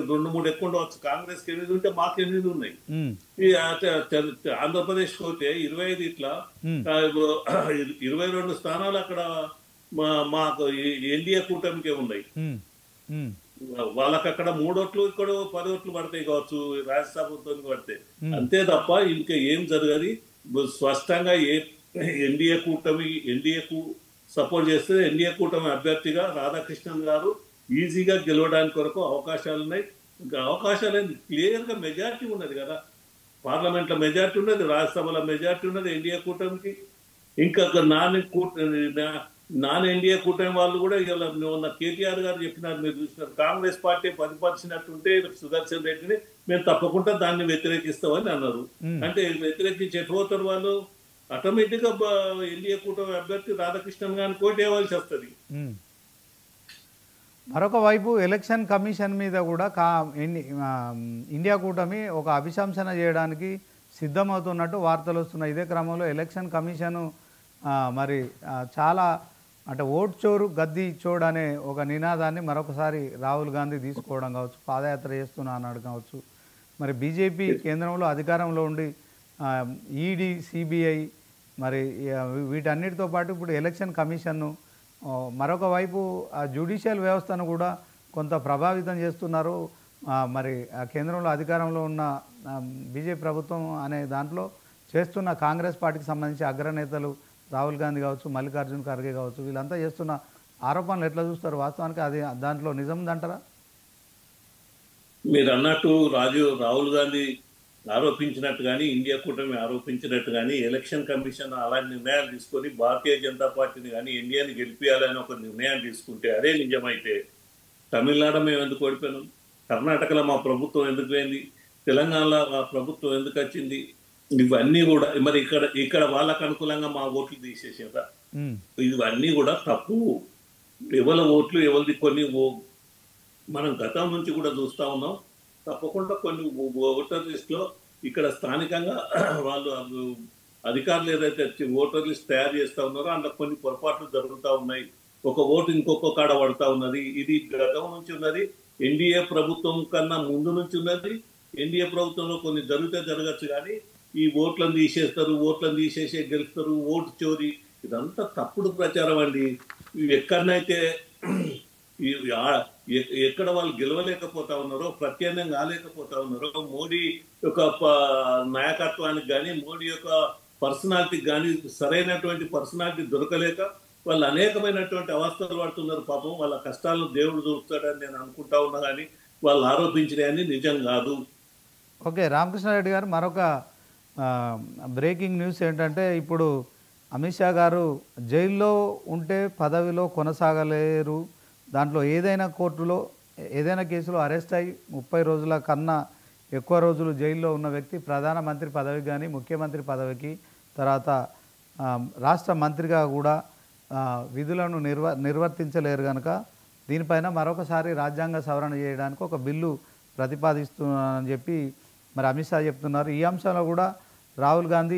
రెండు మూడు ఎక్కువ ఉండవచ్చు. కాంగ్రెస్కి 8 ఉంటే మాకు 8 ఉన్నాయి. ఈ ఆంధ్రప్రదేశ్కి పోతే 25 ఇట్లా 22 స్థానాలు అక్కడ మాకు ఎన్డీఏ కూటమికే ఉన్నాయి. వాళ్ళకి అక్కడ 3 ఓట్లు ఇక్కడ 10 ఓట్లు పడతాయి కావచ్చు రాజ్యసభతో పడితే, అంతే తప్ప ఇంకా ఏం జరగదు. స్పష్టంగా ఎన్డీఏ కూటమి ఎన్డీఏకు సపోర్ట్ చేస్తే ఎన్డీఏ కూటమి అభ్యర్థిగా రాధాకృష్ణన్ గారు ఈజీగా గెలవడానికి వరకు అవకాశాలు ఉన్నాయి. ఇంకా అవకాశాలు క్లియర్ గా మెజార్టీ ఉన్నది కదా, పార్లమెంట్ లో మెజార్టీ ఉన్నది, రాజ్యసభలో మెజార్టీ ఉన్నది ఎన్డీఏ కూటమికి. ఇంకా నాన్ ఎన్డీఏ కూటమి వాళ్ళు కూడా మొన్న కేటీఆర్ గారు చెప్పినారు, మీరు చూసినారు, కాంగ్రెస్ పార్టీ పరిపరిచినట్టుంటే సుదర్శన్ రెడ్డిని మేము తప్పకుండా దాన్ని వ్యతిరేకిస్తామని అన్నారు. అంటే వ్యతిరేకించి ఎటుపోతారు వాళ్ళు? ఆటోమేటిక్ గా ఎన్డీఏ కూటమి అభ్యర్థి రాధాకృష్ణన్ గారిని కోటేయవలసి వస్తుంది. మరొక వైపు ఎలక్షన్ కమిషన్ మీద కూడా ఇండియా కూటమి ఒక అభిశంసన చేయడానికి సిద్ధమవుతున్నట్టు వార్తలు వస్తున్నాయి. ఇదే క్రమంలో ఎలక్షన్ కమిషను మరి చాలా అంటే ఓట్ చోరు గద్దీ చోడు అనే ఒక నినాదాన్ని మరొకసారి రాహుల్ గాంధీ తీసుకోవడం కావచ్చు, పాదయాత్ర చేస్తున్నా అన్నాడు కావచ్చు. మరి బీజేపీ కేంద్రంలో అధికారంలో ఉండి ఈడీ, సిబిఐ మరి వీటన్నిటితో పాటు ఇప్పుడు ఎలక్షన్ కమిషన్ను, మరొక వైపు ఆ జ్యుడిషియల్ వ్యవస్థను కూడా కొంత ప్రభావితం చేస్తున్నారు. మరి కేంద్రంలో అధికారంలో ఉన్న బీజేపీ ప్రభుత్వం అనే దాంట్లో చేస్తున్న కాంగ్రెస్ పార్టీకి సంబంధించి అగ్రనేతలు రాహుల్ గాంధీ కావచ్చు, మల్లికార్జున్ ఖర్గే కావచ్చు, వీళ్ళంతా చేస్తున్న ఆరోపణలు ఎట్లా చూస్తారు? వాస్తవానికి అది దాంట్లో నిజం ఉందంటారా? మీరు అన్నట్టు రాహుల్ గాంధీ ఆరోపించినట్టు కానీ ఇండియా కూటమి ఆరోపించినట్టు కానీ ఎలక్షన్ కమిషన్ అలాంటి నిర్ణయాలు తీసుకొని భారతీయ జనతా పార్టీని కానీ ఇండియాని గెలిపించాలని ఒక నిర్ణయం తీసుకుంటే అదే నిజమైతే తమిళనాడు మేము ఎందుకు ఓడిపోయినాం, కర్ణాటకలో మా ప్రభుత్వం ఎందుకు పోయింది, తెలంగాణలో మా ప్రభుత్వం ఎందుకు వచ్చింది, ఇవన్నీ కూడా మరి ఇక్కడ వాళ్ళకు అనుకూలంగా మా ఓట్లు తీసేసారా? ఇవన్నీ కూడా తప్పు. ఎవరి ఓట్లు ఎవరిది కొన్ని మనం గతం నుంచి కూడా చూస్తూ ఉన్నాం. తప్పకుండా కొన్ని ఓటర్ లిస్ట్ లో ఇక్కడ స్థానికంగా వాళ్ళు అధికారులు ఏదైతే ఓటర్ లిస్ట్ తయారు చేస్తూ ఉన్నారో అందులో కొన్ని పొరపాట్లు జరుగుతూ ఉన్నాయి. ఒక ఓటు ఇంకొక కాడ పడుతూ ఉన్నది. ఇది గతం నుంచి ఉన్నది, ఎన్డీఏ ప్రభుత్వం కన్నా ముందు నుంచి ఉన్నది. ఎన్డీఏ ప్రభుత్వంలో కొన్ని జరగచ్చు కానీ ఈ ఓట్లను తీసేసి గెలుస్తారు, ఓటు చోరీ, ఇదంతా తప్పుడు ప్రచారం అండి. ఎక్కడనైతే ఎక్కడ వాళ్ళు గెలవలేకపోతా ఉన్నారో, ప్రత్యామ్నాయం కాలేకపోతా ఉన్నారో, మోడీ యొక్క నాయకత్వానికి కానీ మోడీ యొక్క పర్సనాలిటీకి కానీ సరైనటువంటి పర్సనాలిటీ దొరకలేక వాళ్ళు అనేకమైనటువంటి అవస్థలు పడుతున్నారు. పాపం వాళ్ళ కష్టాలను దేవుడు చూస్తాడని నేను అనుకుంటా ఉన్నా కానీ వాళ్ళు ఆరోపించినవన్నీ నిజం కాదు. ఓకే, రామకృష్ణారెడ్డి గారు, మరొక బ్రేకింగ్ న్యూస్ ఏంటంటే ఇప్పుడు అమిత్ షా గారు జైల్లో ఉంటే పదవిలో కొనసాగలేరు, దాంట్లో ఏదైనా కోర్టులో ఏదైనా కేసులో అరెస్ట్ అయ్యి 30 రోజుల కన్నా ఎక్కువ రోజులు జైల్లో ఉన్న వ్యక్తి ప్రధానమంత్రి పదవికి కానీ ముఖ్యమంత్రి పదవికి తర్వాత రాష్ట్ర మంత్రిగా కూడా విధులను నిర్వర్తించలేరు కనుక దీనిపైన మరొకసారి రాజ్యాంగ సవరణ చేయడానికి ఒక బిల్లు ప్రతిపాదిస్తున్నానని చెప్పి మరి అమిత్ షా చెప్తున్నారు. ఈ అంశంలో కూడా రాహుల్ గాంధీ